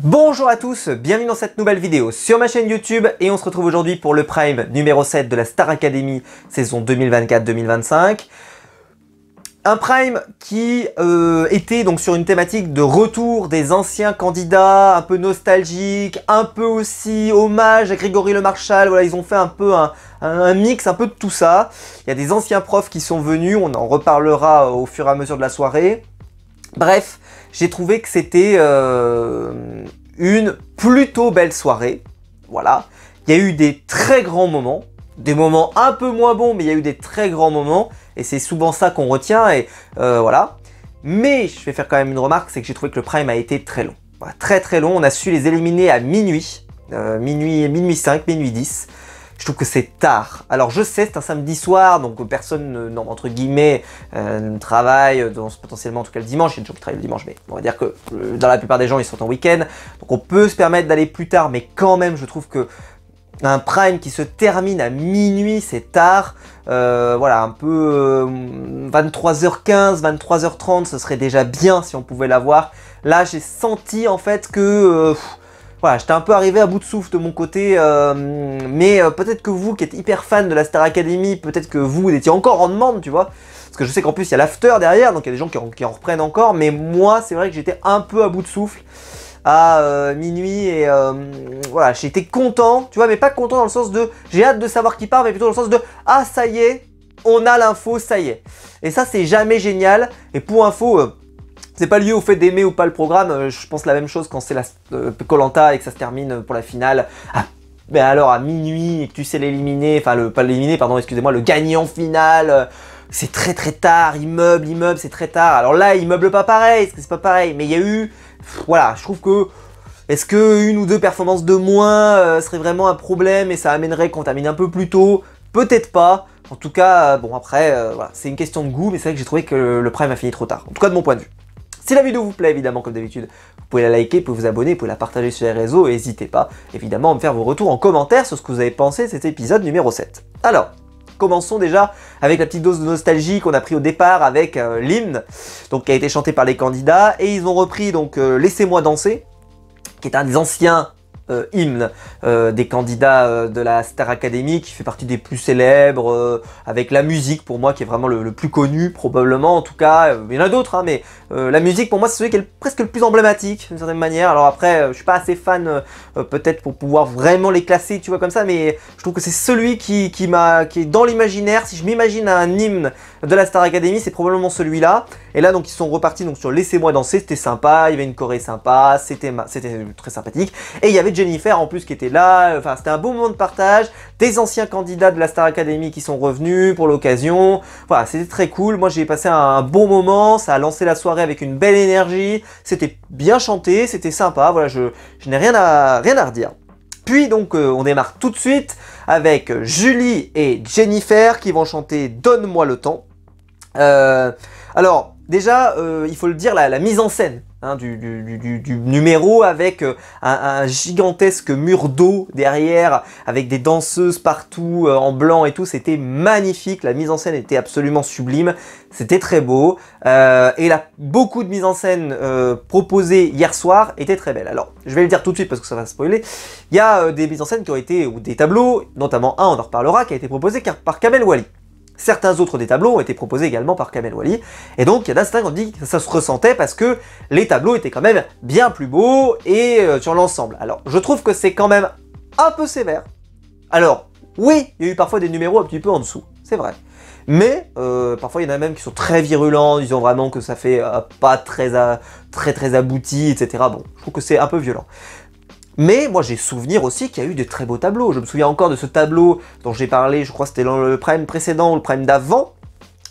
Bonjour à tous, bienvenue dans cette nouvelle vidéo sur ma chaîne YouTube et on se retrouve aujourd'hui pour le Prime numéro 7 de la Star Academy saison 2024-2025. Un Prime qui était donc sur une thématique de retour des anciens candidats, un peu nostalgique, un peu aussi hommage à Grégory Le Marchal. Voilà, ils ont fait un peu un mix un peu de tout ça. Il y a des anciens profs qui sont venus, on en reparlera au fur et à mesure de la soirée. Bref, j'ai trouvé que c'était une plutôt belle soirée. Voilà, il y a eu des très grands moments, des moments un peu moins bons, mais il y a eu des très grands moments. Et c'est souvent ça qu'on retient, et voilà. Mais je vais faire quand même une remarque, c'est que j'ai trouvé que le Prime a été très long. Voilà, très très long, on a su les éliminer à minuit. Minuit 5, minuit 10. Je trouve que c'est tard. Alors je sais, c'est un samedi soir, donc personne, entre guillemets, ne travaille, potentiellement en tout cas le dimanche. Il y a des gens qui travaillent le dimanche, mais on va dire que dans la plupart des gens, ils sont en week-end. Donc on peut se permettre d'aller plus tard, mais quand même, je trouve que un Prime qui se termine à minuit, c'est tard. Voilà, un peu 23h15, 23h30, ce serait déjà bien si on pouvait l'avoir. Là, j'ai senti en fait que... voilà, j'étais un peu arrivé à bout de souffle de mon côté, mais peut-être que vous qui êtes hyper fan de la Star Academy, peut-être que vous étiez encore en demande, tu vois. Parce que je sais qu'en plus il y a l'after derrière, donc il y a des gens qui en reprennent encore, mais moi c'est vrai que j'étais un peu à bout de souffle à minuit et voilà, j'étais content, tu vois, mais pas content dans le sens de j'ai hâte de savoir qui part, mais plutôt dans le sens de ah ça y est, on a l'info, ça y est. Et ça c'est jamais génial, et pour info... c'est pas lié au fait d'aimer ou pas le programme, je pense la même chose quand c'est la Koh-Lanta et que ça se termine pour la finale. Ah, mais alors à minuit et que tu sais l'éliminer, enfin pas l'éliminer, pardon, excusez-moi, le gagnant final, c'est très très tard, immeuble, c'est très tard. Alors là, immeuble pas pareil, parce que c'est pas pareil, mais il y a eu, voilà, je trouve que, est-ce que une ou deux performances de moins serait vraiment un problème et ça amènerait qu'on termine un peu plus tôt? Peut-être pas. En tout cas, bon après, voilà, c'est une question de goût, mais c'est vrai que j'ai trouvé que le Prime a fini trop tard, en tout cas de mon point de vue. Si la vidéo vous plaît, évidemment, comme d'habitude, vous pouvez la liker, vous pouvez vous abonner, vous pouvez la partager sur les réseaux, et n'hésitez pas, évidemment, à me faire vos retours en commentaire sur ce que vous avez pensé de cet épisode numéro 7. Alors, commençons déjà avec la petite dose de nostalgie qu'on a pris au départ avec l'hymne, donc qui a été chanté par les candidats, et ils ont repris donc Laissez-moi danser, qui est un des anciens hymne des candidats de la Star Academy, qui fait partie des plus célèbres, avec la musique pour moi qui est vraiment le plus connu probablement, en tout cas, il y en a d'autres, hein, mais la musique pour moi c'est celui qui est presque le plus emblématique d'une certaine manière. Alors après je suis pas assez fan peut-être pour pouvoir vraiment les classer, tu vois, comme ça, mais je trouve que c'est celui qui est dans l'imaginaire. Si je m'imagine un hymne de la Star Academy, c'est probablement celui-là. Et là donc ils sont repartis donc sur Laissez-moi danser, c'était sympa, il y avait une choré sympa, c'était très sympathique, et il y avait Jennifer en plus qui était là, enfin c'était un beau moment de partage, des anciens candidats de la Star Academy qui sont revenus pour l'occasion, voilà, c'était très cool. Moi j'ai passé un bon moment, ça a lancé la soirée avec une belle énergie, c'était bien chanté, c'était sympa, voilà, je n'ai rien à redire. Puis donc on démarre tout de suite avec Julie et Jennifer qui vont chanter Donne-moi le temps. Alors déjà il faut le dire, la mise en scène hein, du numéro avec un gigantesque mur d'eau derrière avec des danseuses partout en blanc et tout, c'était magnifique, la mise en scène était absolument sublime, c'était très beau, et beaucoup de mise en scène proposées hier soir étaient très belles. Alors je vais le dire tout de suite parce que ça va spoiler, il y a des mises en scène qui ont été, ou des tableaux, notamment un, on en reparlera, qui a été proposé par Kamel Wally. Certains autres des tableaux ont été proposés également par Kamel Wally, et donc il y en a certains qui ont dit que ça se ressentait parce que les tableaux étaient quand même bien plus beaux et sur l'ensemble. Alors je trouve que c'est quand même un peu sévère. Alors oui, il y a eu parfois des numéros un petit peu en dessous, c'est vrai. Mais parfois il y en a même qui sont très virulents, disant vraiment que ça fait pas très abouti, etc. Bon, je trouve que c'est un peu violent. Mais moi j'ai souvenir aussi qu'il y a eu de très beaux tableaux. Je me souviens encore de ce tableau dont j'ai parlé, je crois que c'était dans le Prime précédent ou le Prime d'avant,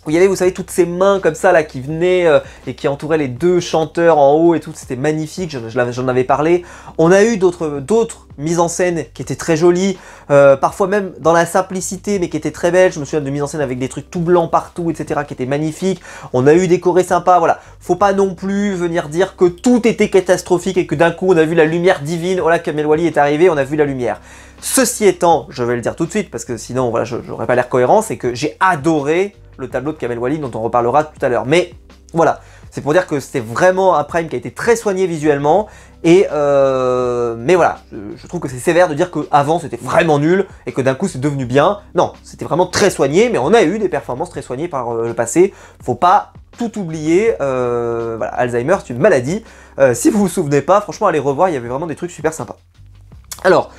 où il y avait, vous savez, toutes ces mains comme ça là qui venaient et qui entouraient les deux chanteurs en haut et tout, c'était magnifique, j'en avais parlé. On a eu d'autres mises en scène qui étaient très jolies, parfois même dans la simplicité mais qui étaient très belles. Je me souviens de mises en scène avec des trucs tout blancs partout, etc., qui étaient magnifiques. On a eu des chorés sympas, voilà. Faut pas non plus venir dire que tout était catastrophique et que d'un coup on a vu la lumière divine, voilà, Kamel Wally est arrivé, on a vu la lumière. Ceci étant, je vais le dire tout de suite parce que sinon voilà, j'aurais pas l'air cohérent, c'est que j'ai adoré le tableau de Kamel Wally dont on reparlera tout à l'heure. Mais voilà, c'est pour dire que c'était vraiment un Prime qui a été très soigné visuellement Mais voilà, je trouve que c'est sévère de dire qu'avant c'était vraiment nul et que d'un coup c'est devenu bien. Non, c'était vraiment très soigné, mais on a eu des performances très soignées par le passé. Faut pas tout oublier. Voilà, Alzheimer c'est une maladie. Si vous vous souvenez pas, franchement allez revoir, il y avait vraiment des trucs super sympas. Alors,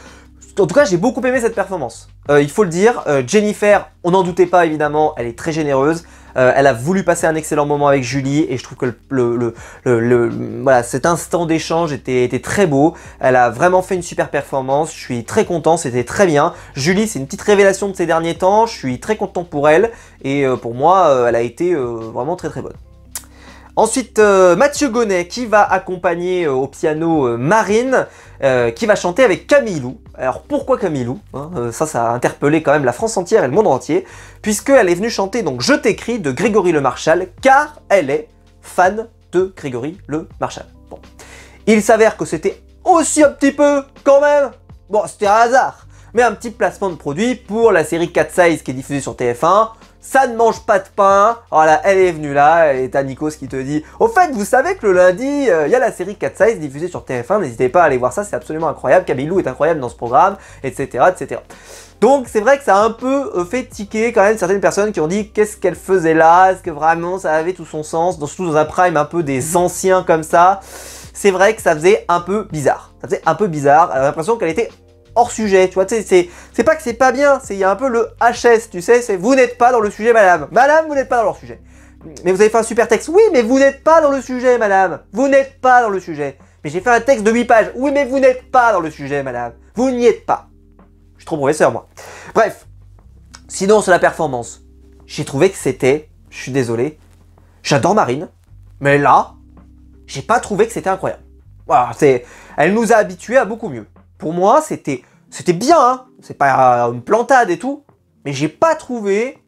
en tout cas j'ai beaucoup aimé cette performance. Il faut le dire, Jennifer, on n'en doutait pas évidemment, elle est très généreuse. Elle a voulu passer un excellent moment avec Julie et je trouve que voilà, cet instant d'échange était très beau. Elle a vraiment fait une super performance, je suis très content, c'était très bien. Julie, c'est une petite révélation de ces derniers temps, je suis très content pour elle et pour moi, elle a été vraiment très très bonne. Ensuite, Mathieu Gonnet qui va accompagner au piano Marine, qui va chanter avec Camille Lou. Alors pourquoi Camille Lou, hein, ça a interpellé quand même la France entière et le monde entier, puisqu'elle est venue chanter donc Je t'écris de Grégory Le Marchal, car elle est fan de Grégory Le Marchal. Bon. Il s'avère que c'était aussi un petit peu, quand même, bon c'était un hasard, mais un petit placement de produit pour la série Cat Size qui est diffusée sur TF1. Ça ne mange pas de pain. Voilà, elle est venue là, et t'as Nikos qui te dit au fait, vous savez que le lundi, il y a la série Cat Size diffusée sur TF1, n'hésitez pas à aller voir ça, c'est absolument incroyable. Camille Lou est incroyable dans ce programme, etc. etc. Donc c'est vrai que ça a un peu fait tiquer quand même certaines personnes qui ont dit qu'est-ce qu'elle faisait là, est-ce que vraiment ça avait tout son sens, surtout dans un prime un peu des anciens comme ça. C'est vrai que ça faisait un peu bizarre. Ça faisait un peu bizarre, elle a l'impression qu'elle était hors sujet, tu vois, c'est pas que c'est pas bien, il y a un peu le HS, tu sais, c'est vous n'êtes pas dans le sujet, madame. Madame, vous n'êtes pas dans leur sujet. Mais vous avez fait un super texte, oui, mais vous n'êtes pas dans le sujet, madame. Vous n'êtes pas dans le sujet. Mais j'ai fait un texte de 8 pages, oui, mais vous n'êtes pas dans le sujet, madame. Vous n'y êtes pas. Je suis trop professeur, moi. Bref, sinon, sur la performance, j'ai trouvé que c'était, je suis désolé, j'adore Marine, mais là, j'ai pas trouvé que c'était incroyable. Voilà, elle nous a habitués à beaucoup mieux. Pour moi, c'était bien, hein, c'est pas une plantade et tout, mais j'ai pas trouvé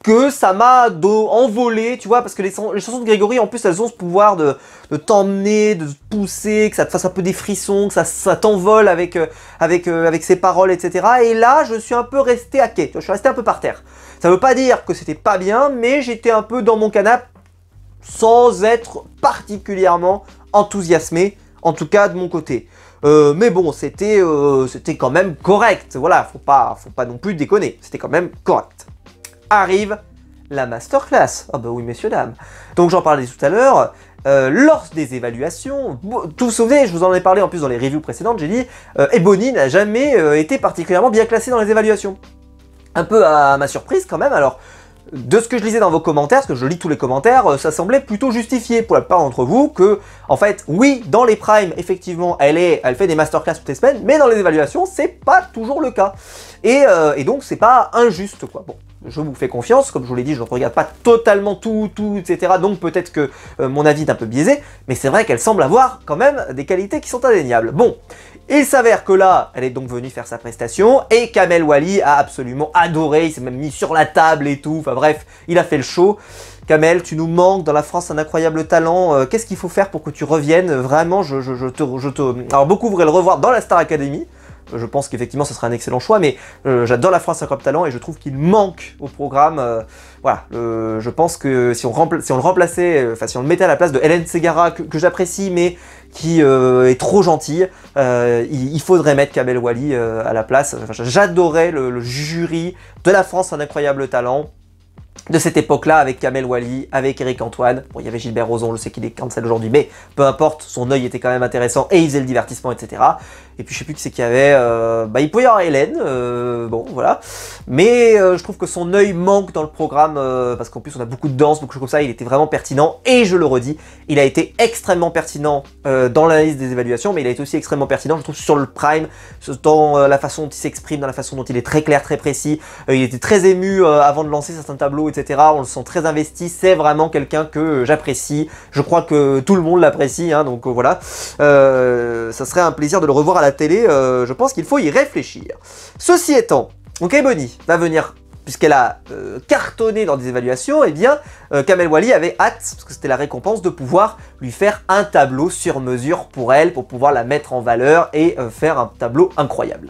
que ça m'a envolé, tu vois, parce que les chansons de Grégory, en plus, elles ont ce pouvoir de t'emmener, de te pousser, que ça te fasse un peu des frissons, que ça t'envole avec ses paroles, etc. Et là, je suis un peu resté à quai, je suis resté un peu par terre. Ça veut pas dire que c'était pas bien, mais j'étais un peu dans mon canapé sans être particulièrement enthousiasmé, en tout cas de mon côté. Mais bon, c'était quand même correct, voilà, faut pas non plus déconner, c'était quand même correct. Arrive la masterclass, ah bah oui messieurs dames. Donc j'en parlais tout à l'heure, lors des évaluations, tout vous souvenez, je vous en ai parlé en plus dans les reviews précédentes, j'ai dit Ebony n'a jamais été particulièrement bien classée dans les évaluations. Un peu à ma surprise quand même, alors de ce que je lisais dans vos commentaires, parce que je lis tous les commentaires, ça semblait plutôt justifié pour la plupart d'entre vous que, en fait, oui, dans les primes, effectivement, elle fait des masterclass toutes les semaines, mais dans les évaluations, c'est pas toujours le cas. Et donc, c'est pas injuste, quoi. Bon, je vous fais confiance, comme je vous l'ai dit, je ne regarde pas totalement tout, etc. Donc peut-être que mon avis est un peu biaisé, mais c'est vrai qu'elle semble avoir quand même des qualités qui sont indéniables. Bon, il s'avère que là, elle est donc venue faire sa prestation, et Kamel Wally a absolument adoré, il s'est même mis sur la table et tout, enfin bref, il a fait le show. Kamel, tu nous manques, dans la France un incroyable talent, qu'est-ce qu'il faut faire pour que tu reviennes? Vraiment, Alors beaucoup voudraient le revoir dans la Star Academy. Je pense qu'effectivement ce sera un excellent choix, mais j'adore la France Incroyable Talent et je trouve qu'il manque au programme. Voilà, je pense que si on le remplaçait, enfin si on le mettait à la place de Hélène Ségara, que j'apprécie, mais qui est trop gentille, il faudrait mettre Kamel Wally à la place. Enfin, j'adorais le jury de la France Un Incroyable Talent de cette époque-là, avec Kamel Wally, avec Eric Antoine. Bon, il y avait Gilbert Rozon, je sais qu'il est cancel aujourd'hui, mais peu importe, son œil était quand même intéressant et il faisait le divertissement, etc. Et puis je sais plus qui c'est qu'il y avait, il pouvait y avoir Hélène, bon voilà. Mais je trouve que son œil manque dans le programme, parce qu'en plus on a beaucoup de danse, beaucoup de choses comme ça, il était vraiment pertinent. Et je le redis, il a été extrêmement pertinent dans l'analyse des évaluations, mais il a été aussi extrêmement pertinent, je trouve, sur le prime, dans la façon dont il s'exprime, dans la façon dont il est très clair, très précis. Il était très ému avant de lancer certains tableaux, etc. On le sent très investi, c'est vraiment quelqu'un que j'apprécie. Je crois que tout le monde l'apprécie, hein, donc voilà. Ça serait un plaisir de le revoir à la télé, je pense qu'il faut y réfléchir. Ceci étant, donc Ebony va venir, puisqu'elle a cartonné dans des évaluations, et bien Kamel Wally avait hâte, parce que c'était la récompense, de pouvoir lui faire un tableau sur mesure pour elle, pour pouvoir la mettre en valeur et faire un tableau incroyable.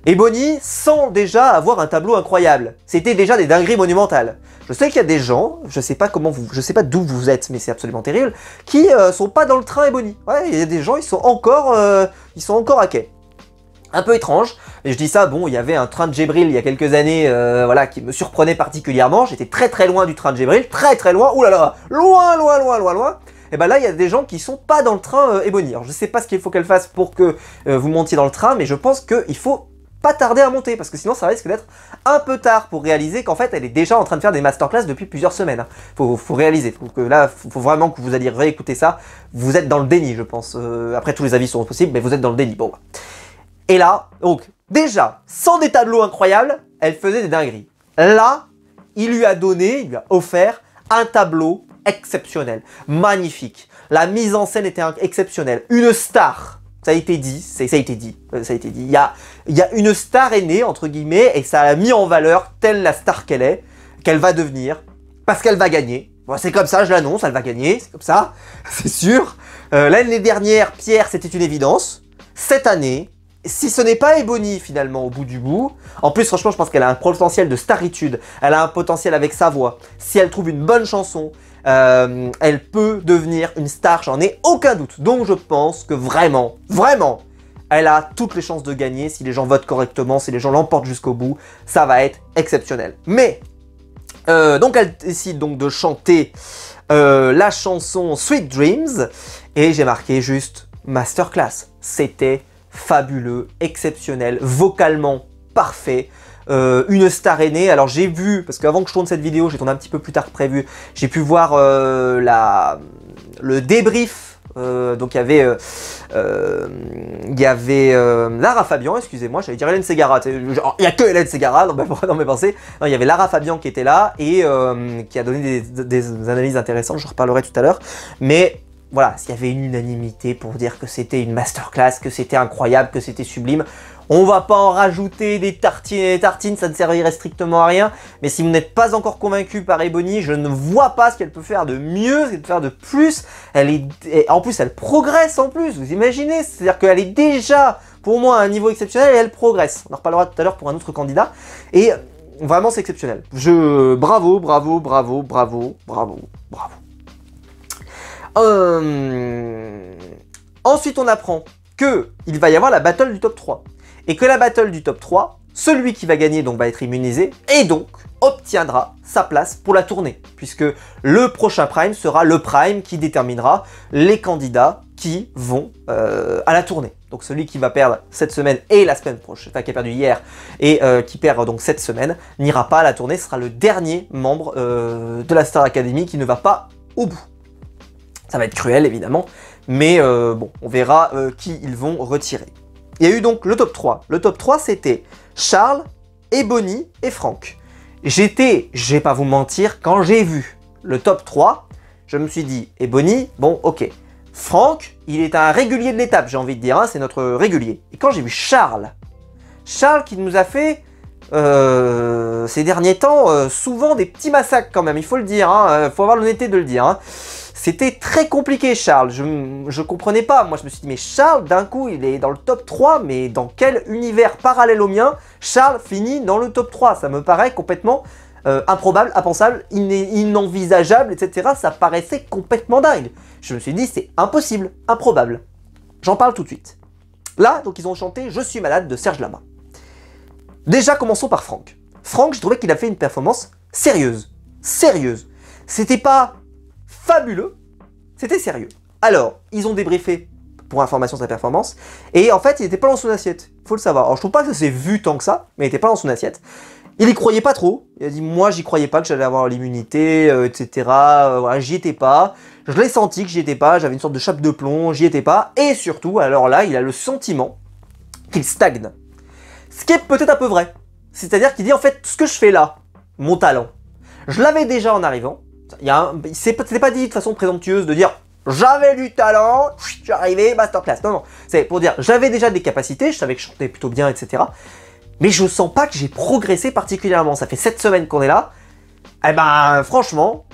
Ebony, sans déjà avoir un tableau incroyable. C'était déjà des dingueries monumentales. Je sais qu'il y a des gens, je sais pas d'où vous êtes, mais c'est absolument terrible, qui sont pas dans le train Ebony. Ouais, il y a des gens, ils sont encore à quai. Un peu étrange, et je dis ça, bon, il y avait un train de Gébril il y a quelques années, voilà, qui me surprenait particulièrement. J'étais très loin du train de Gébril, très loin, oulala, loin. Et ben là, il y a des gens qui sont pas dans le train Ebony. Alors je sais pas ce qu'il faut qu'elle fasse pour que vous montiez dans le train, mais je pense qu'il faut pas tarder à monter, parce que sinon ça risque d'être un peu tard pour réaliser qu'en fait elle est déjà en train de faire des masterclass depuis plusieurs semaines. Faut réaliser, faut vraiment que vous alliez réécouter ça. Vous êtes dans le déni, je pense. Après, tous les avis sont possibles, mais vous êtes dans le déni. Bon. Et là, donc, déjà, sans des tableaux incroyables, elle faisait des dingueries. Là, il lui a offert un tableau exceptionnel, magnifique. La mise en scène était exceptionnelle. Une star. Ça a été dit. Il y a une star est née, entre guillemets, et ça a mis en valeur telle la star qu'elle est, qu'elle va devenir, parce qu'elle va gagner. Bon, c'est comme ça, je l'annonce, elle va gagner, c'est comme ça, c'est sûr. L'année dernière, Pierre, c'était une évidence. Cette année, si ce n'est pas Ebony, finalement, au bout du bout, en plus, franchement, je pense qu'elle a un potentiel de staritude, elle a un potentiel avec sa voix. Si elle trouve une bonne chanson, elle peut devenir une star, j'en ai aucun doute. Donc je pense que vraiment, elle a toutes les chances de gagner si les gens votent correctement, si les gens l'emportent jusqu'au bout, ça va être exceptionnel. Mais, donc elle décide donc de chanter la chanson Sweet Dreams, et j'ai marqué juste masterclass. C'était fabuleux, exceptionnel, vocalement parfait. Une star est née. Alors j'ai vu, parce qu'avant que je tourne cette vidéo, j'ai tourné un petit peu plus tard que prévu, j'ai pu voir le débrief. Donc il y avait Lara Fabian, excusez-moi, j'allais dire Hélène Ségara. Il n'y a que Hélène Ségara dans mes pensées. Non, il y avait Lara Fabian qui était là et qui a donné des analyses intéressantes, je reparlerai tout à l'heure. Mais voilà, s'il y avait une unanimité pour dire que c'était une masterclass, que c'était incroyable, que c'était sublime. On va pas en rajouter des tartines et des tartines, ça ne servirait strictement à rien. Mais si vous n'êtes pas encore convaincu par Ebony, je ne vois pas ce qu'elle peut faire de mieux, ce qu'elle peut faire de plus. En plus, elle progresse en plus, vous imaginez? C'est-à-dire qu'elle est déjà, pour moi, à un niveau exceptionnel et elle progresse. On en reparlera tout à l'heure pour un autre candidat. Et vraiment, c'est exceptionnel. Bravo. Ensuite, on apprend qu'il va y avoir la battle du top 3. Et que la battle du top 3, celui qui va gagner donc va être immunisé et donc obtiendra sa place pour la tournée. Puisque le prochain prime sera le prime qui déterminera les candidats qui vont à la tournée. Donc celui qui va perdre cette semaine et la semaine prochaine, enfin qui a perdu hier et qui perd donc cette semaine, n'ira pas à la tournée, ce sera le dernier membre de la Star Academy qui ne va pas au bout. Ça va être cruel évidemment, mais bon, on verra qui ils vont retirer. Il y a eu donc le top 3. Le top 3, c'était Charles, Ebony et Franck. Je vais pas vous mentir, quand j'ai vu le top 3, je me suis dit, Ebony, bon, ok. Franck, il est un régulier de l'étape, j'ai envie de dire, hein, c'est notre régulier. Et quand j'ai vu Charles qui nous a fait, ces derniers temps, souvent des petits massacres quand même, il faut le dire, hein, faut avoir l'honnêteté de le dire, hein. C'était très compliqué, Charles. Je comprenais pas. Moi, je me suis dit, mais Charles, d'un coup, il est dans le top 3, mais dans quel univers parallèle au mien, Charles finit dans le top 3? Ça me paraît complètement improbable, impensable, inenvisageable, etc. Ça paraissait complètement dingue. Je me suis dit, c'est impossible, improbable. J'en parle tout de suite. Là, donc, ils ont chanté « Je suis malade » de Serge Lama. Déjà, commençons par Franck. Franck, j'ai trouvé qu'il a fait une performance sérieuse. Sérieuse. C'était pas fabuleux, c'était sérieux. Alors, ils ont débriefé pour information sa performance, et en fait, il n'était pas dans son assiette, il faut le savoir. Alors, je trouve pas que ça s'est vu tant que ça, mais il n'était pas dans son assiette. Il y croyait pas trop, il a dit, moi, j'y croyais pas que j'allais avoir l'immunité, etc. Voilà, j'y étais pas. Je l'ai senti que j'y étais pas, j'avais une sorte de chape de plomb, j'y étais pas, et surtout, alors là, il a le sentiment qu'il stagne. Ce qui est peut-être un peu vrai. C'est-à-dire qu'il dit, en fait, ce que je fais là, mon talent, je l'avais déjà en arrivant. C'était pas dit de façon présomptueuse de dire j'avais du talent, je suis arrivé, masterclass. Non, c'est pour dire j'avais déjà des capacités, je savais que je chantais plutôt bien, etc. Mais je sens pas que j'ai progressé particulièrement. Ça fait 7 semaines qu'on est là. Eh ben, franchement,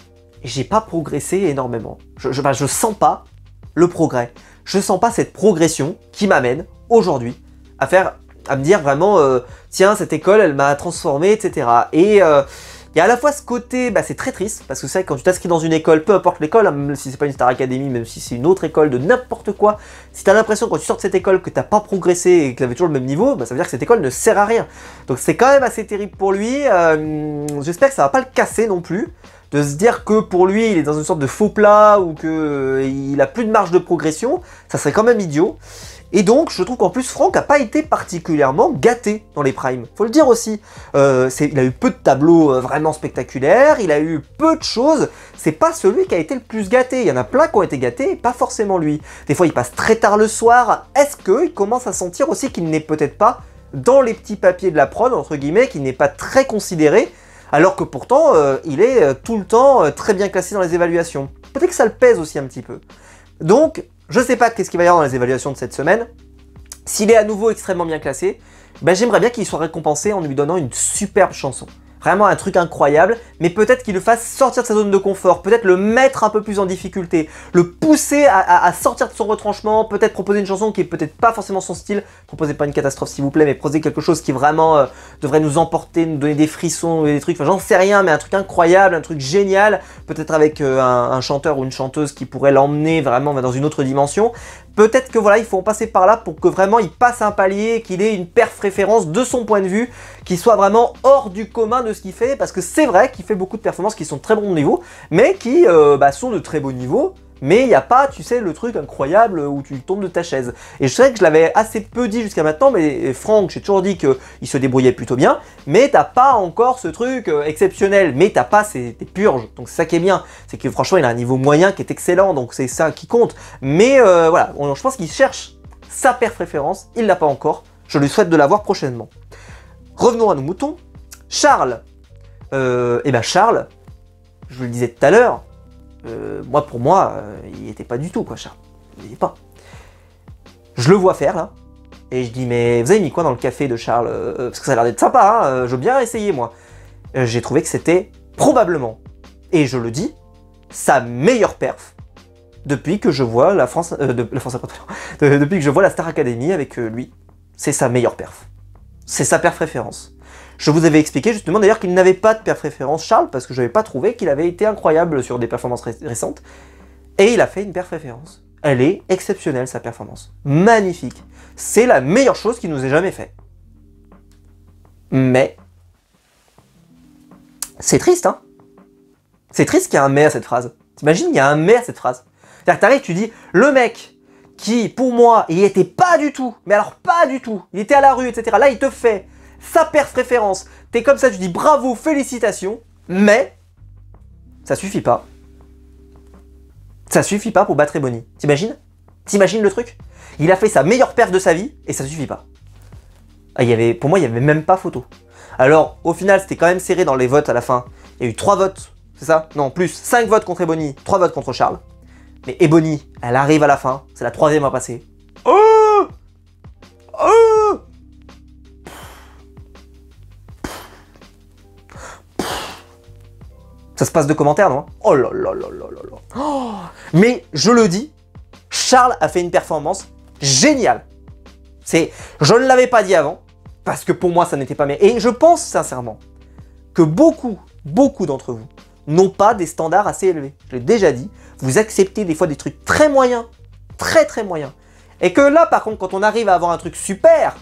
j'ai pas progressé énormément. Je sens pas le progrès. Je sens pas cette progression qui m'amène aujourd'hui à faire à me dire vraiment, tiens, cette école, elle m'a transformé, etc. Et il y a à la fois ce côté, bah, c'est très triste, parce que c'est vrai que quand tu t'inscris dans une école, peu importe l'école, hein, même si c'est pas une Star Academy, même si c'est une autre école de n'importe quoi, si t'as l'impression quand tu sors de cette école que t'as pas progressé et que t'avais toujours le même niveau, bah, ça veut dire que cette école ne sert à rien. Donc c'est quand même assez terrible pour lui, j'espère que ça va pas le casser non plus, de se dire que pour lui, il est dans une sorte de faux plat, ou qu'il a plus de marge de progression, ça serait quand même idiot. Et donc, je trouve qu'en plus, Franck a pas été particulièrement gâté dans les primes. Faut le dire aussi. Il a eu peu de tableaux vraiment spectaculaires, il a eu peu de choses. C'est pas celui qui a été le plus gâté. Il y en a plein qui ont été gâtés, et pas forcément lui. Des fois, il passe très tard le soir. Est-ce qu'il commence à sentir aussi qu'il n'est peut-être pas dans les petits papiers de la prod, entre guillemets, qu'il n'est pas très considéré, alors que pourtant, il est tout le temps très bien classé dans les évaluations. Peut-être que ça le pèse aussi un petit peu. Donc, je sais pas qu'est-ce qu'il va y avoir dans les évaluations de cette semaine. S'il est à nouveau extrêmement bien classé, ben j'aimerais bien qu'il soit récompensé en lui donnant une superbe chanson. Vraiment un truc incroyable, mais peut-être qu'il le fasse sortir de sa zone de confort, peut-être le mettre un peu plus en difficulté, le pousser à sortir de son retranchement, peut-être proposer une chanson qui est peut-être pas forcément son style, proposez pas une catastrophe s'il vous plaît, mais proposez quelque chose qui vraiment devrait nous emporter, nous donner des frissons, des trucs, enfin j'en sais rien, mais un truc incroyable, un truc génial, peut-être avec un chanteur ou une chanteuse qui pourrait l'emmener vraiment dans une autre dimension. Peut-être que voilà, il faut en passer par là pour que vraiment il passe un palier, qu'il ait une perf référence de son point de vue, qui soit vraiment hors du commun de ce qu'il fait, parce que c'est vrai qu'il fait beaucoup de performances qui sont de très bon niveau, mais qui sont de très beau niveau, mais il n'y a pas, tu sais, le truc incroyable où tu tombes de ta chaise. Et je sais que je l'avais assez peu dit jusqu'à maintenant, mais Franck, j'ai toujours dit qu'il se débrouillait plutôt bien, mais t'as pas encore ce truc exceptionnel, mais t'as pas tes purges, donc c'est ça qui est bien, c'est que franchement il a un niveau moyen qui est excellent, donc c'est ça qui compte. Mais voilà, je pense qu'il cherche sa perf référence, il l'a pas encore, je lui souhaite de l'avoir prochainement. Revenons à nos moutons. Charles, Charles, je vous le disais tout à l'heure, pour moi, il était pas du tout quoi, Charles. Il n'y est pas. Je le vois faire là, et je dis mais vous avez mis quoi dans le café de Charles parce que ça a l'air d'être sympa, hein, je veux bien essayer moi. J'ai trouvé que c'était probablement, et je le dis, sa meilleure perf depuis que je vois la France, depuis que je vois la Star Academy avec lui. C'est sa meilleure perf. C'est sa perf référence. Je vous avais expliqué justement d'ailleurs qu'il n'avait pas de perf référence Charles, parce que je n'avais pas trouvé qu'il avait été incroyable sur des performances récentes. Et il a fait une perf référence. Elle est exceptionnelle sa performance. Magnifique. C'est la meilleure chose qu'il nous ait jamais fait. Mais c'est triste, hein. C'est triste qu'il y ait un mais à cette phrase. T'imagines, il y a un mais à cette phrase. C'est-à-dire que t'arrives, tu dis, le mec qui, pour moi, il était pas du tout, mais alors pas du tout, il était à la rue, etc. Là, il te fait sa perf référence. T'es comme ça, tu dis bravo, félicitations, mais ça suffit pas. Ça suffit pas pour battre Ebony. T'imagines? T'imagines le truc? Il a fait sa meilleure perf de sa vie et ça suffit pas. Ah, pour moi, il y avait même pas photo. Alors, au final, c'était quand même serré dans les votes à la fin. Il y a eu 3 votes, c'est ça? Non, plus 5 votes contre Ebony, 3 votes contre Charles. Mais Ebony, elle arrive à la fin, c'est la 3e à passer. Oh! Oh! Ça se passe de commentaires, non? Oh là là là là là là. Oh. Mais je le dis, Charles a fait une performance géniale. Je ne l'avais pas dit avant, parce que pour moi ça n'était pas bien. Et je pense sincèrement que beaucoup d'entre vous n'ont pas des standards assez élevés. Je l'ai déjà dit, vous acceptez des fois des trucs très moyens, très moyens. Et que là par contre, quand on arrive à avoir un truc super,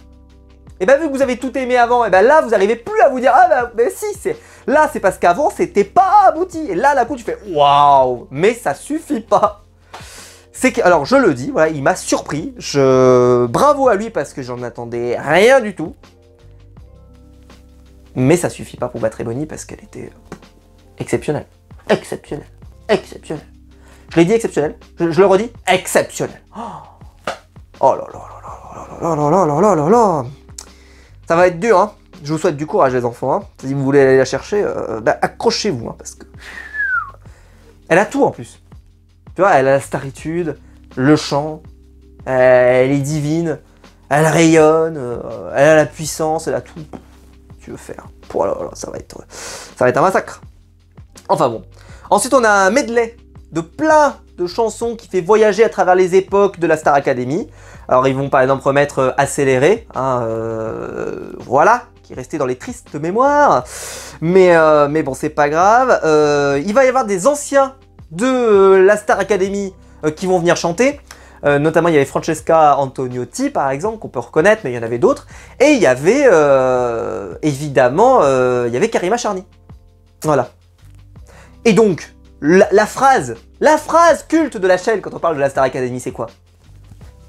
et bien vu que vous avez tout aimé avant, et bien là vous n'arrivez plus à vous dire ah ben si, là c'est parce qu'avant c'était pas abouti. Et là d'un coup tu fais waouh, mais ça suffit pas. Alors je le dis, voilà, il m'a surpris. Bravo à lui parce que j'en attendais rien du tout. Mais ça suffit pas pour battre Ebony parce qu'elle était exceptionnelle. Exceptionnelle. Exceptionnelle. Je l'ai dit exceptionnelle. Je le redis, exceptionnelle. Oh là là là là là là là là là là. Ça va être dur, hein. Je vous souhaite du courage les enfants. Hein. Si vous voulez aller la chercher, accrochez-vous, hein, parce que elle a tout en plus. Tu vois, elle a la staritude, le chant, elle est divine, elle rayonne, elle a la puissance, elle a tout. Tu veux faire. Oh là là, ça va être un massacre. Enfin bon. Ensuite, on a un medley de plein de chansons qui fait voyager à travers les époques de la Star Academy. Alors ils vont par exemple remettre Accéléré, hein, voilà, qui est resté dans les tristes mémoires. Mais bon, c'est pas grave. Il va y avoir des anciens de la Star Academy qui vont venir chanter. Notamment, il y avait Francesca Antoniotti, par exemple, qu'on peut reconnaître, mais il y en avait d'autres. Et il y avait, évidemment, il y avait Karima Charny. Voilà. Et donc, la phrase culte de la chaîne quand on parle de la Star Academy, c'est quoi?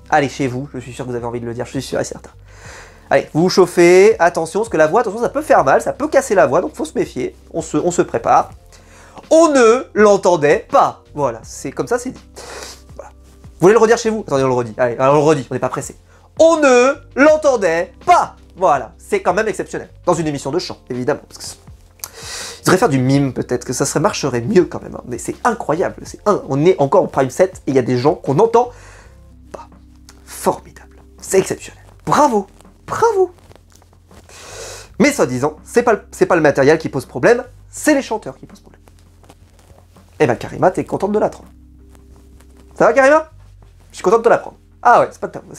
Allez, chez vous, je suis sûr que vous avez envie de le dire, je suis sûr et certain. Allez, vous vous chauffez, attention, parce que la voix, attention, ça peut faire mal, ça peut casser la voix, donc faut se méfier, on se prépare. On ne l'entendait pas. Voilà, c'est comme ça, c'est dit. Voilà. Vous voulez le redire chez vous? Attendez, on le redit. Allez, alors on le redit, on n'est pas pressé. On ne l'entendait pas. Voilà, c'est quand même exceptionnel. Dans une émission de chant, évidemment. Parce que il devrait faire du mime, peut-être, que ça marcherait mieux quand même. Hein. Mais c'est incroyable. On est encore en Prime 7 et il y a des gens qu'on n'entend pas. Formidable. C'est exceptionnel. Bravo. Bravo. Mais soi-disant, c'est pas le matériel qui pose problème, c'est les chanteurs qui posent problème. Eh ben Karima, t'es contente de l'apprendre. Ça va Karima? Je suis contente de te l'apprendre. Ah ouais, c'est pas de ta faute.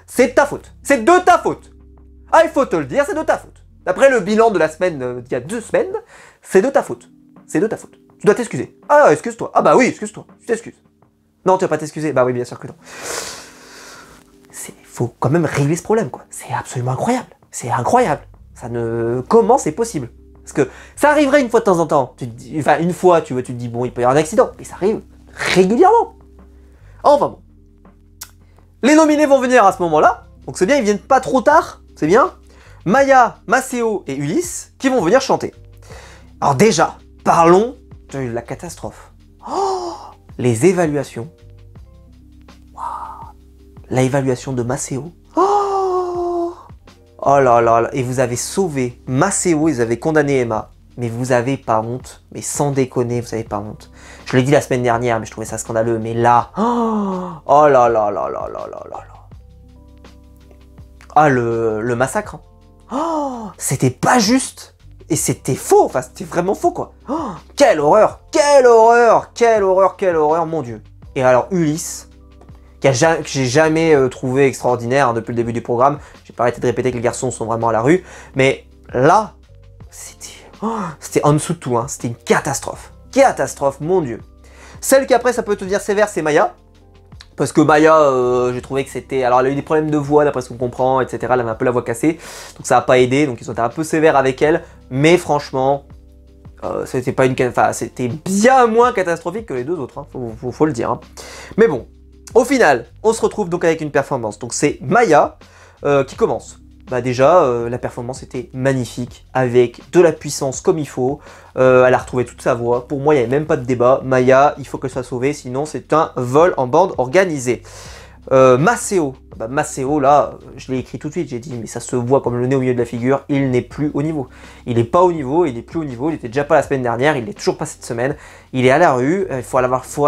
C'est de ta faute. C'est de ta faute. Ah, il faut te le dire, c'est de ta faute. D'après le bilan de la semaine d'il y a 2 semaines, c'est de ta faute. C'est de ta faute. Tu dois t'excuser. Ah, excuse-toi. Ah bah oui, excuse-toi. Tu t'excuses. Non, tu vas pas t'excuser. Bah oui, bien sûr que non. Faut quand même régler ce problème, quoi. C'est absolument incroyable. C'est incroyable. Comment c'est possible? Parce que ça arriverait une fois de temps en temps. Enfin, une fois, tu te dis, bon, il peut y avoir un accident. Mais ça arrive régulièrement. Enfin bon. Les nominés vont venir à ce moment-là. Donc c'est bien, ils viennent pas trop tard. C'est bien. Maya, Maceo et Ulysse qui vont venir chanter. Alors déjà, parlons de la catastrophe. Oh, les évaluations. L'évaluation de Maceo. Oh là là là. Et vous avez sauvé Maceo, ils avaient condamné Emma. Mais vous avez pas honte. Mais sans déconner, vous avez pas honte. Je l'ai dit la semaine dernière, mais je trouvais ça scandaleux. Mais là... Oh là là là là là là là là. Ah, le massacre. Hein. Oh, c'était pas juste. Et c'était faux. Enfin, c'était vraiment faux, quoi. Oh, quelle horreur. Quelle horreur. Quelle horreur. Quelle horreur, mon Dieu. Et alors, Ulysse... que j'ai jamais trouvé extraordinaire hein, depuis le début du programme. J'ai pas arrêté de répéter que les garçons sont vraiment à la rue. Mais là, c'était en dessous de tout. Hein. C'était une catastrophe. Catastrophe, mon Dieu. Celle qui après, ça peut te dire sévère, c'est Maya. Parce que Maya, j'ai trouvé que c'était... Alors, elle a eu des problèmes de voix, d'après ce qu'on comprend, etc. Elle avait un peu la voix cassée. Donc, ça n'a pas aidé. Donc, ils ont été un peu sévères avec elle. Mais franchement... c'était pas une... Enfin, c'était bien moins catastrophique que les deux autres. Hein. Faut le dire. Hein. Mais bon... Au final, on se retrouve donc avec une performance. Donc c'est Maya qui commence. Bah déjà, la performance était magnifique, avec de la puissance comme il faut. Elle a retrouvé toute sa voix. Pour moi, il n'y avait même pas de débat. Maya, il faut qu'elle soit sauvée, sinon c'est un vol en bande organisée. Maceo. Bah, Maceo, là, je l'ai écrit tout de suite. J'ai dit, mais ça se voit comme le nez au milieu de la figure. Il n'est plus au niveau. Il n'est pas au niveau, il n'est plus au niveau. Il était déjà pas la semaine dernière, il n'est toujours pas cette semaine. Il est à la rue, il faut en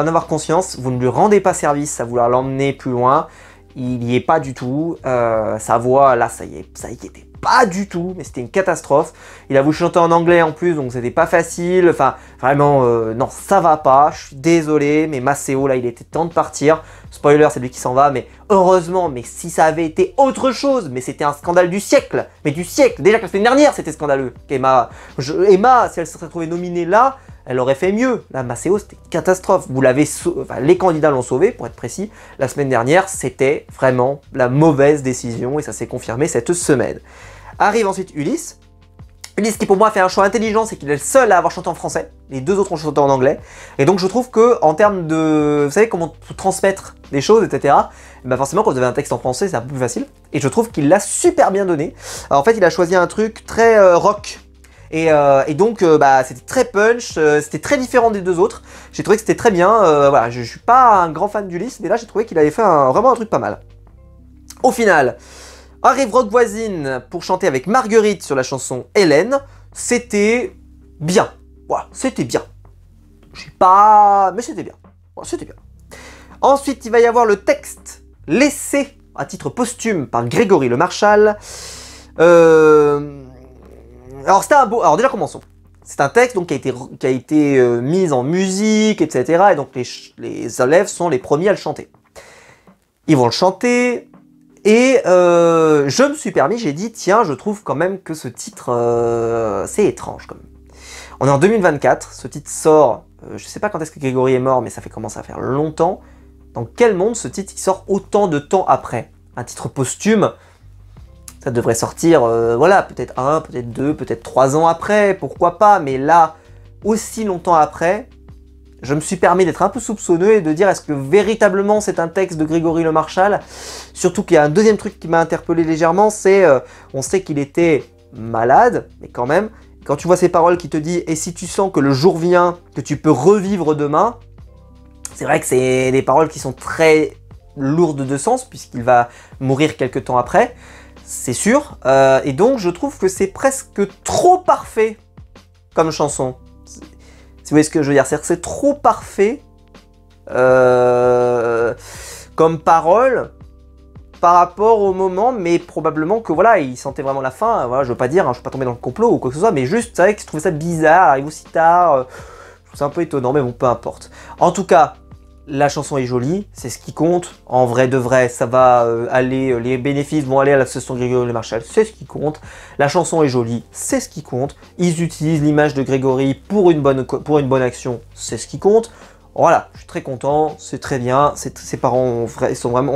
avoir conscience. Vous ne lui rendez pas service à vouloir l'emmener plus loin. Il n'y est pas du tout. Sa voix, là, ça y était pas du tout, mais c'était une catastrophe. Il a voulu chanter en anglais en plus, donc c'était pas facile. Enfin, vraiment, non, ça va pas. Je suis désolé, mais Maceo, là, il était temps de partir. Spoiler, c'est lui qui s'en va, mais heureusement, mais si ça avait été autre chose, mais c'était un scandale du siècle. Mais du siècle. Déjà que la semaine dernière, c'était scandaleux. Emma, si elle se serait trouvée nominée là, elle aurait fait mieux. Là, Maceo, c'était une catastrophe. Vous l'avez, enfin, les candidats l'ont sauvé, pour être précis. La semaine dernière, c'était vraiment la mauvaise décision, et ça s'est confirmé cette semaine. Arrive ensuite Ulysse. Ulysse qui pour moi a fait un choix intelligent, c'est qu'il est le seul à avoir chanté en français. Les deux autres ont chanté en anglais. Et donc je trouve que en termes de... Vous savez comment transmettre des choses, etc. Bah forcément quand vous avez un texte en français, c'est un peu plus facile. Et je trouve qu'il l'a super bien donné. Alors, en fait, il a choisi un truc très rock. Et donc bah, c'était très punch, c'était très différent des deux autres. J'ai trouvé que c'était très bien. Voilà, je suis pas un grand fan d'Ulysse, mais là j'ai trouvé qu'il avait fait vraiment un truc pas mal. Au final... Arrive Rock Voisine pour chanter avec Marguerite sur la chanson Hélène. C'était bien. Voilà, c'était bien. Je sais pas... Mais c'était bien. Voilà, c'était bien. Ensuite, il va y avoir le texte laissé à titre posthume par Grégory Le Marchal. Alors, c'était un beau... Alors, déjà, commençons. c'est un texte donc, qui a été mis en musique, etc. Et donc les élèves sont les premiers à le chanter. Ils vont le chanter, et je me suis permis, j'ai dit, tiens, je trouve quand même que ce titre, c'est étrange quand même. On est en 2024, ce titre sort, je sais pas quand est-ce que Grégory est mort, mais ça fait commencer à faire longtemps. Dans quel monde ce titre il sort autant de temps après? Un titre posthume, ça devrait sortir, voilà, peut-être 1, peut-être 2, peut-être 3 ans après, pourquoi pas, mais là, aussi longtemps après, je me suis permis d'être un peu soupçonneux et de dire est-ce que véritablement c'est un texte de Grégory Le Marchal? Surtout qu'il y a un deuxième truc qui m'a interpellé légèrement, c'est, on sait qu'il était malade, mais quand même, quand tu vois ces paroles qui te disent « Et si tu sens que le jour vient, que tu peux revivre demain », c'est vrai que c'est des paroles qui sont très lourdes de sens, puisqu'il va mourir quelques temps après, c'est sûr. Et donc je trouve que c'est presque trop parfait comme chanson. Si vous voyez ce que je veux dire, c'est trop parfait comme parole par rapport au moment, mais probablement que voilà, il sentait vraiment la fin. Voilà, je veux pas dire, hein, je veux pas tomber dans le complot ou quoi que ce soit, mais juste, c'est vrai que je trouvais ça bizarre, arrive aussi tard, je trouve ça un peu étonnant, mais bon, peu importe. En tout cas, la chanson est jolie, c'est ce qui compte. En vrai de vrai, ça va aller, les bénéfices vont aller à l'association Grégory Le Marchal, c'est ce qui compte. La chanson est jolie, c'est ce qui compte. Ils utilisent l'image de Grégory pour une bonne action, c'est ce qui compte. Voilà, je suis très content, c'est très bien, ses parents ont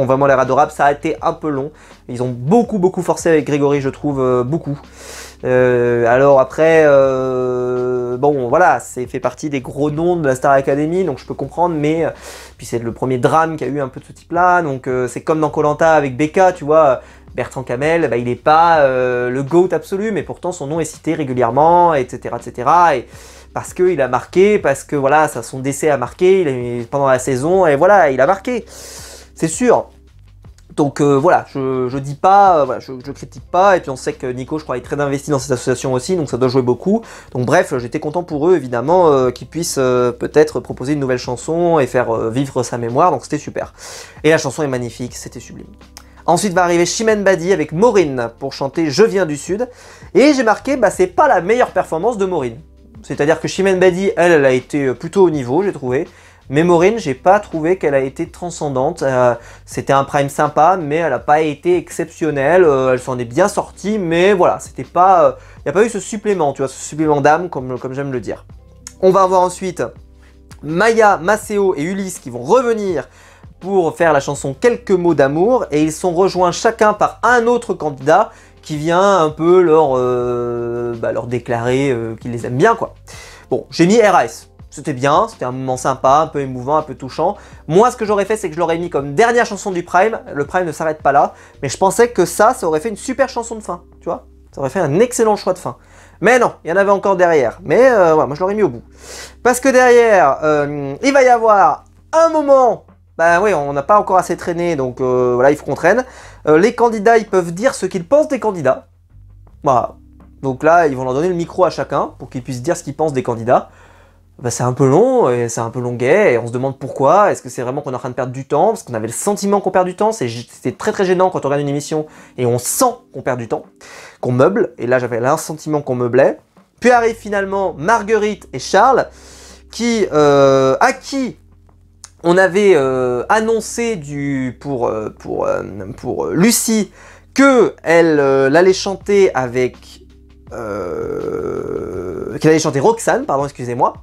vraiment l'air adorables, ça a été un peu long, ils ont beaucoup forcé avec Grégory, je trouve, beaucoup. Alors après, bon voilà, c'est fait partie des gros noms de la Star Academy, donc je peux comprendre, mais puis c'est le premier drame qu'il y a eu un peu de ce type-là, donc c'est comme dans Koh-Lanta avec Becca, tu vois, Bertrand Camel, bah, il n'est pas le GOAT absolu, mais pourtant son nom est cité régulièrement, etc. et parce qu'il a marqué, parce que voilà, son décès a marqué pendant la saison, et voilà, il a marqué, c'est sûr. Donc voilà, je dis pas, voilà, je critique pas, et puis on sait que Nico, je crois, est très investi dans cette association aussi, donc ça doit jouer beaucoup. Donc bref, j'étais content pour eux, évidemment, qu'ils puissent peut-être proposer une nouvelle chanson et faire vivre sa mémoire, donc c'était super. Et la chanson est magnifique, c'était sublime. Ensuite va arriver Chimène Badi avec Maureen pour chanter Je viens du Sud, et j'ai marqué, bah c'est pas la meilleure performance de Maureen. C'est-à-dire que Chimène Badi, elle a été plutôt au niveau, j'ai trouvé. Mais Maureen, j'ai pas trouvé qu'elle a été transcendante. C'était un prime sympa, mais elle n'a pas été exceptionnelle. Elle s'en est bien sortie, mais voilà, c'était pas... Il n'y a pas eu ce supplément, tu vois, ce supplément d'âme, comme j'aime le dire. On va avoir ensuite Maya, Maceo et Ulysse qui vont revenir pour faire la chanson Quelques mots d'amour. Et ils sont rejoints chacun par un autre candidat qui vient un peu leur déclarer qu'il les aime bien, quoi. Bon, j'ai mis RAS. C'était bien, c'était un moment sympa, un peu émouvant, un peu touchant. Moi, ce que j'aurais fait, c'est que je l'aurais mis comme dernière chanson du Prime. Le Prime ne s'arrête pas là, mais je pensais que ça aurait fait une super chanson de fin, tu vois. Ça aurait fait un excellent choix de fin. Mais non, il y en avait encore derrière. Mais ouais, moi, je l'aurais mis au bout. Parce que derrière, il va y avoir un moment... Bah oui, on n'a pas encore assez traîné, donc voilà, il faut qu'on traîne. Les candidats, ils peuvent dire ce qu'ils pensent des candidats. Voilà. Donc là, ils vont leur donner le micro à chacun pour qu'ils puissent dire ce qu'ils pensent des candidats. Bah, c'est un peu long, et c'est un peu longuet, et on se demande pourquoi. Est-ce que c'est vraiment qu'on est en train de perdre du temps? Parce qu'on avait le sentiment qu'on perd du temps. C'était très gênant quand on regarde une émission et on sent qu'on perd du temps, qu'on meuble. Et là, j'avais un sentiment qu'on meublait. Puis arrivent finalement Marguerite et Charles, à qui on avait annoncé pour Lucie qu'elle allait chanter avec... qu'elle allait chanter Roxane, pardon, excusez-moi.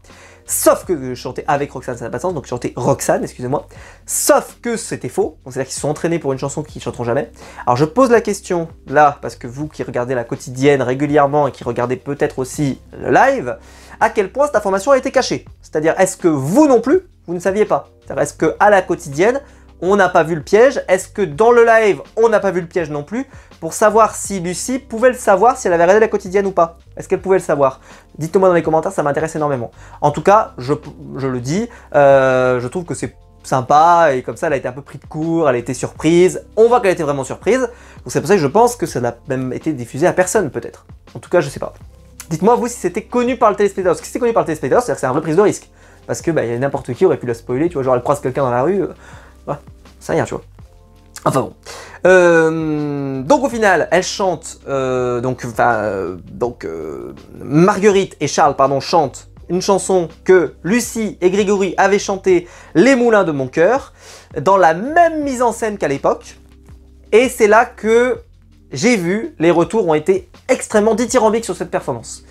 Sauf que chanter avec Roxane, ça n'a pas de sens, donc chanter Roxane, excusez-moi. Sauf que c'était faux, donc c'est-à-dire qu'ils se sont entraînés pour une chanson qu'ils ne chanteront jamais. Alors je pose la question, là, parce que vous qui regardez la quotidienne régulièrement et qui regardez peut-être aussi le live, à quel point cette information a été cachée? C'est-à-dire, est-ce que vous non plus, vous ne saviez pas? C'est-à-dire, est-ce qu'à la quotidienne, on n'a pas vu le piège? Est-ce que dans le live, on n'a pas vu le piège non plus? Pour savoir si Lucie pouvait le savoir, si elle avait regardé la quotidienne ou pas. Est-ce qu'elle pouvait le savoir? Dites-le moi dans les commentaires, ça m'intéresse énormément. En tout cas, je le dis, je trouve que c'est sympa, et comme ça, elle a été un peu pris de court, elle a été surprise. On voit qu'elle était vraiment surprise, donc c'est pour ça que je pense que ça n'a même été diffusé à personne, peut-être. En tout cas, je sais pas. Dites-moi, vous, si c'était connu par le téléspectateur. Parce que si c'est connu par le téléspectateur, c'est-à-dire que c'est un vrai prise de risque. Parce que, bah, y a n'importe qui aurait pu la spoiler, tu vois, genre elle croise quelqu'un dans la rue, ouais, c'est rien, tu vois. Enfin bon. Donc au final, elle chante, Marguerite et Charles, pardon, chantent une chanson que Lucie et Grégory avaient chanté, Les Moulins de mon cœur, dans la même mise en scène qu'à l'époque. Et c'est là que j'ai vu, les retours ont été extrêmement dithyrambiques sur cette performance.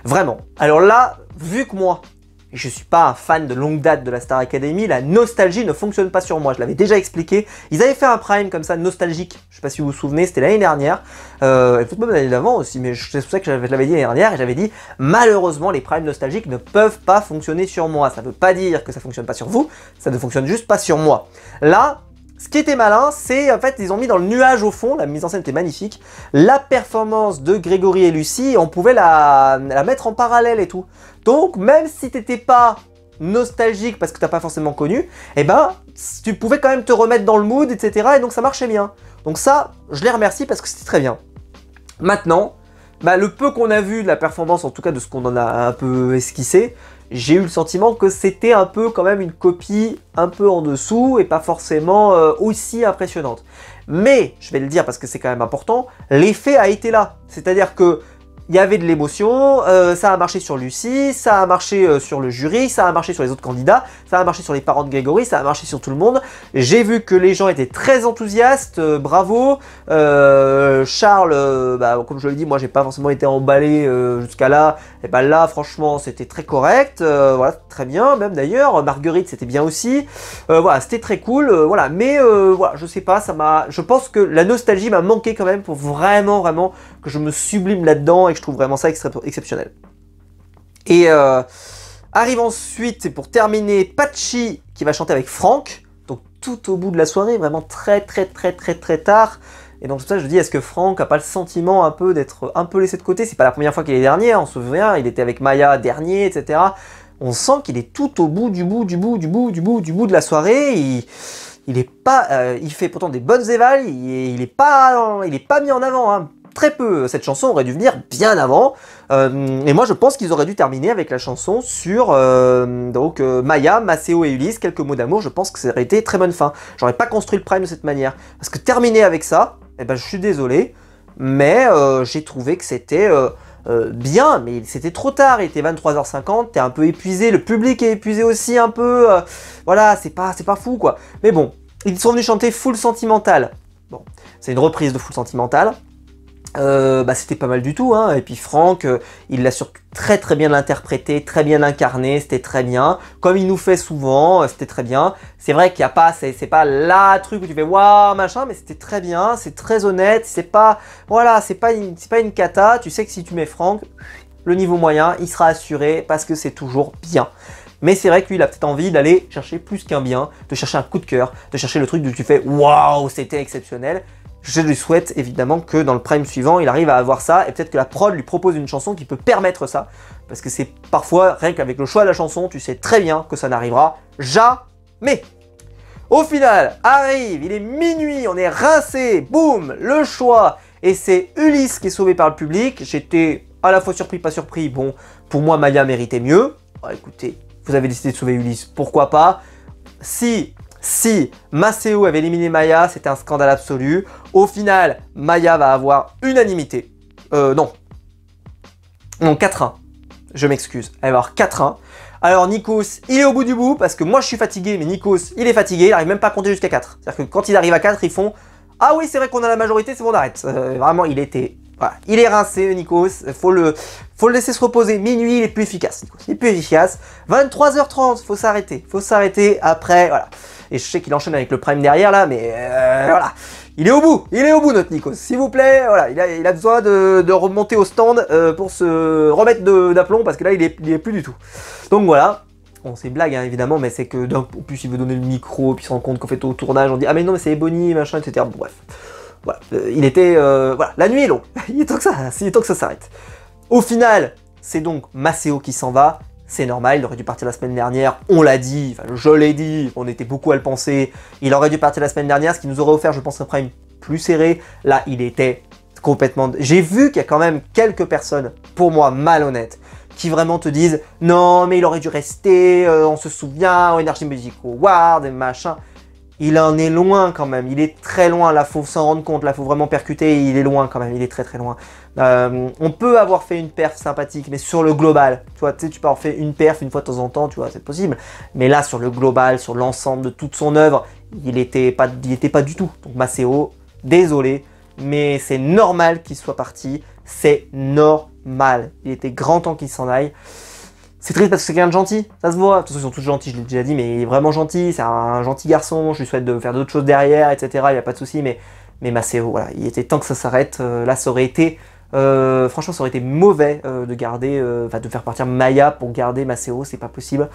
Vraiment. Alors là, vu que moi, je suis pas un fan de longue date de la Star Academy, la nostalgie ne fonctionne pas sur moi, je l'avais déjà expliqué. Ils avaient fait un prime comme ça, nostalgique, je sais pas si vous vous souvenez, c'était l'année dernière, et peut-être même l'année d'avant aussi, mais c'est pour ça que je l'avais dit l'année dernière, et j'avais dit, malheureusement, les primes nostalgiques ne peuvent pas fonctionner sur moi. Ça veut pas dire que ça fonctionne pas sur vous, ça ne fonctionne juste pas sur moi. Là, ce qui était malin, c'est en fait, ils ont mis dans le nuage au fond, la mise en scène était magnifique, la performance de Grégory et Lucie, on pouvait la mettre en parallèle et tout. Donc, même si t'étais pas nostalgique parce que t'as pas forcément connu, eh ben, tu pouvais quand même te remettre dans le mood, etc. Et donc, ça marchait bien. Donc ça, je les remercie parce que c'était très bien. Maintenant, bah, le peu qu'on a vu de la performance, en tout cas de ce qu'on en a un peu esquissé, j'ai eu le sentiment que c'était un peu quand même une copie un peu en dessous et pas forcément aussi impressionnante. Mais, je vais le dire parce que c'est quand même important, l'effet a été là. C'est-à-dire que il y avait de l'émotion, ça a marché sur Lucie, ça a marché sur le jury, ça a marché sur les autres candidats, ça a marché sur les parents de Grégory, ça a marché sur tout le monde. J'ai vu que les gens étaient très enthousiastes, bravo. Charles, bah, comme je l'ai dit, moi j'ai pas forcément été emballé jusqu'à là, et bah là franchement c'était très correct, voilà, très bien même d'ailleurs. Marguerite c'était bien aussi, voilà, c'était très cool, voilà, mais voilà, je sais pas, je pense que la nostalgie m'a manqué quand même pour vraiment que je me sublime là-dedans et que je trouve vraiment ça exceptionnel. Et arrive ensuite, c'est pour terminer, Patchy qui va chanter avec Franck, donc tout au bout de la soirée, vraiment très tard. Et donc c'est pour ça que je dis, est-ce que Franck a pas le sentiment un peu d'être un peu laissé de côté? C'est pas la première fois qu'il est dernier, on se souvient, il était avec Maya dernier, etc. On sent qu'il est tout au bout du bout de la soirée. Il fait pourtant des bonnes évals, il est pas mis en avant, hein. Très peu. Cette chanson aurait dû venir bien avant. Et moi, je pense qu'ils auraient dû terminer avec la chanson sur Maya, Maceo et Ulysse, quelques mots d'amour. Je pense que ça aurait été très bonne fin. J'aurais pas construit le prime de cette manière. Parce que terminer avec ça, eh ben, je suis désolé, mais j'ai trouvé que c'était bien, mais c'était trop tard. Il était 23h50, t'es un peu épuisé. Le public est épuisé aussi un peu. Voilà, c'est pas fou, quoi. Mais bon, ils sont venus chanter Full Sentimental. Bon, c'est une reprise de Full Sentimental. Bah c'était pas mal du tout, hein. Et puis Franck, il l'a surtout très bien interprété, très bien incarné, c'était très bien, comme il nous fait souvent, c'était très bien. C'est vrai qu'il y a pas, c'est pas la truc où tu fais waouh machin, mais c'était très bien, c'est très honnête, c'est pas, voilà, c'est pas une cata. Tu sais que si tu mets Franck, le niveau moyen, il sera assuré parce que c'est toujours bien. Mais c'est vrai qu'il a peut-être envie d'aller chercher plus qu'un bien, de chercher un coup de cœur, de chercher le truc où tu fais waouh, c'était exceptionnel. Je lui souhaite évidemment que dans le prime suivant, il arrive à avoir ça et peut-être que la prod lui propose une chanson qui peut permettre ça. Parce que c'est parfois, rien qu'avec le choix de la chanson, tu sais très bien que ça n'arrivera jamais. Au final, arrive, il est minuit, on est rincé, boum, le choix. Et c'est Ulysse qui est sauvé par le public. J'étais à la fois surpris, pas surpris. Bon, pour moi, Maya méritait mieux. Bon, écoutez, vous avez décidé de sauver Ulysse, pourquoi pas. Si Maceo avait éliminé Maya, c'était un scandale absolu. Au final, Maya va avoir unanimité. Non, 4-1. Je m'excuse. Elle va avoir 4-1. Alors Nikos, il est au bout du bout parce que moi je suis fatigué, mais Nikos, il est fatigué. Il n'arrive même pas à compter jusqu'à 4. C'est-à-dire que quand il arrive à 4, ils font « Ah oui, c'est vrai qu'on a la majorité, c'est bon, on arrête. » Vraiment, il était... Voilà. Il est rincé, Nikos. Faut le laisser se reposer. Minuit, il est plus efficace, Nikos. Il est plus efficace. 23h30, faut s'arrêter. Faut s'arrêter après, voilà. Et je sais qu'il enchaîne avec le prime derrière là, mais voilà. Il est au bout notre Nikos. S'il vous plaît, voilà, il a besoin de remonter au stand pour se remettre d'aplomb parce que là, il est plus du tout. Donc voilà. Bon, c'est une blague, hein, évidemment, mais c'est que en plus, il veut donner le micro, puis il se rend compte qu'en fait, au tournage, on dit « Ah mais non, mais c'est Ebony, machin, etc. » Bon, bref. Voilà. Il était... voilà, la nuit est longue. Il est temps que ça s'arrête. Au final, c'est donc Maceo qui s'en va. C'est normal, il aurait dû partir la semaine dernière, on l'a dit, enfin je l'ai dit, on était beaucoup à le penser. Il aurait dû partir la semaine dernière, ce qui nous aurait offert, je pense, un prime plus serré. Là, il était complètement... J'ai vu qu'il y a quand même quelques personnes, pour moi, malhonnêtes, qui vraiment te disent « Non, mais il aurait dû rester, on se souvient, au Energy Music Award, et machin. » il en est loin quand même, il est très loin, là faut s'en rendre compte, là faut vraiment percuter, il est loin quand même, il est très très loin. On peut avoir fait une perf sympathique, mais sur le global, tu vois, tu sais, tu peux avoir fait une perf une fois de temps en temps, tu vois, c'est possible, mais là sur le global, sur l'ensemble de toute son œuvre, il était pas du tout. Donc Maceo, désolé, mais c'est normal qu'il soit parti, c'est normal, il était grand temps qu'il s'en aille. C'est triste parce que c'est quelqu'un de gentil, ça se voit. De toute façon, ils sont tous gentils, je l'ai déjà dit, mais il est vraiment gentil. C'est un gentil garçon, je lui souhaite de faire d'autres choses derrière, etc. Il n'y a pas de souci, mais Maceo, voilà, il était temps que ça s'arrête. Là, ça aurait été, franchement, ça aurait été mauvais de garder, de faire partir Maya pour garder Maceo, c'est pas possible.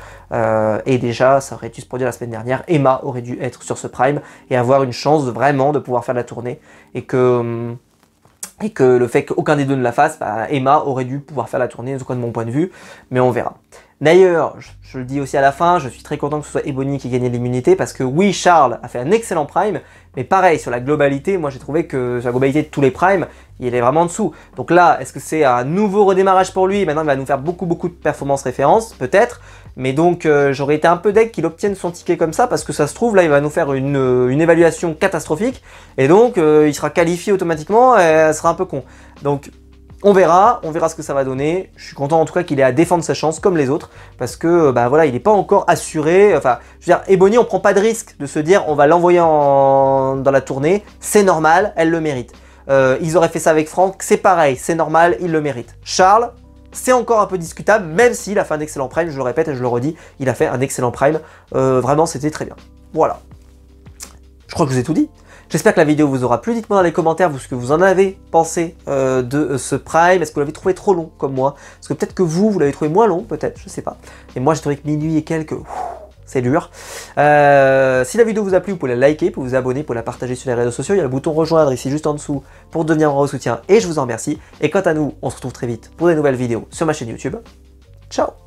Et déjà, ça aurait dû se produire la semaine dernière. Emma aurait dû être sur ce prime et avoir une chance vraiment de pouvoir faire la tournée. Et que le fait qu'aucun des deux ne la fasse, Emma aurait dû pouvoir faire la tournée, en tout cas de mon point de vue, mais on verra. D'ailleurs, je le dis aussi à la fin, je suis très content que ce soit Ebony qui gagnait l'immunité, parce que oui, Charles a fait un excellent prime, mais pareil, sur la globalité, moi j'ai trouvé que sur la globalité de tous les primes, il est vraiment en dessous. Donc là, est-ce que c'est un nouveau redémarrage pour lui? Maintenant, il va nous faire beaucoup de performances références, peut-être. Mais donc, j'aurais été un peu deg qu'il obtienne son ticket comme ça, parce que ça se trouve, là, il va nous faire une évaluation catastrophique. Et donc, il sera qualifié automatiquement, et ça sera un peu con. Donc, on verra ce que ça va donner. Je suis content en tout cas qu'il ait à défendre sa chance comme les autres, parce que voilà, il n'est pas encore assuré. Enfin, je veux dire, Ebony, on prend pas de risque de se dire on va l'envoyer dans la tournée. C'est normal, elle le mérite. Ils auraient fait ça avec Franck, c'est pareil, c'est normal, il le mérite. Charles, c'est encore un peu discutable, même s'il a fait un excellent prime, je le répète et je le redis, il a fait un excellent prime. Vraiment, c'était très bien. Voilà. Je crois que je vous ai tout dit. J'espère que la vidéo vous aura plu. Dites-moi dans les commentaires ce que vous en avez pensé de ce prime. Est-ce que vous l'avez trouvé trop long comme moi? Parce que peut-être que vous l'avez trouvé moins long, peut-être, je sais pas. Et moi, j'ai trouvé que minuit et quelques... c'est dur. Si la vidéo vous a plu, vous pouvez la liker, vous pouvez vous abonner, vous pouvez la partager sur les réseaux sociaux. Il y a le bouton rejoindre ici juste en dessous pour devenir un soutien et je vous en remercie. Et quant à nous, on se retrouve très vite pour des nouvelles vidéos sur ma chaîne YouTube. Ciao!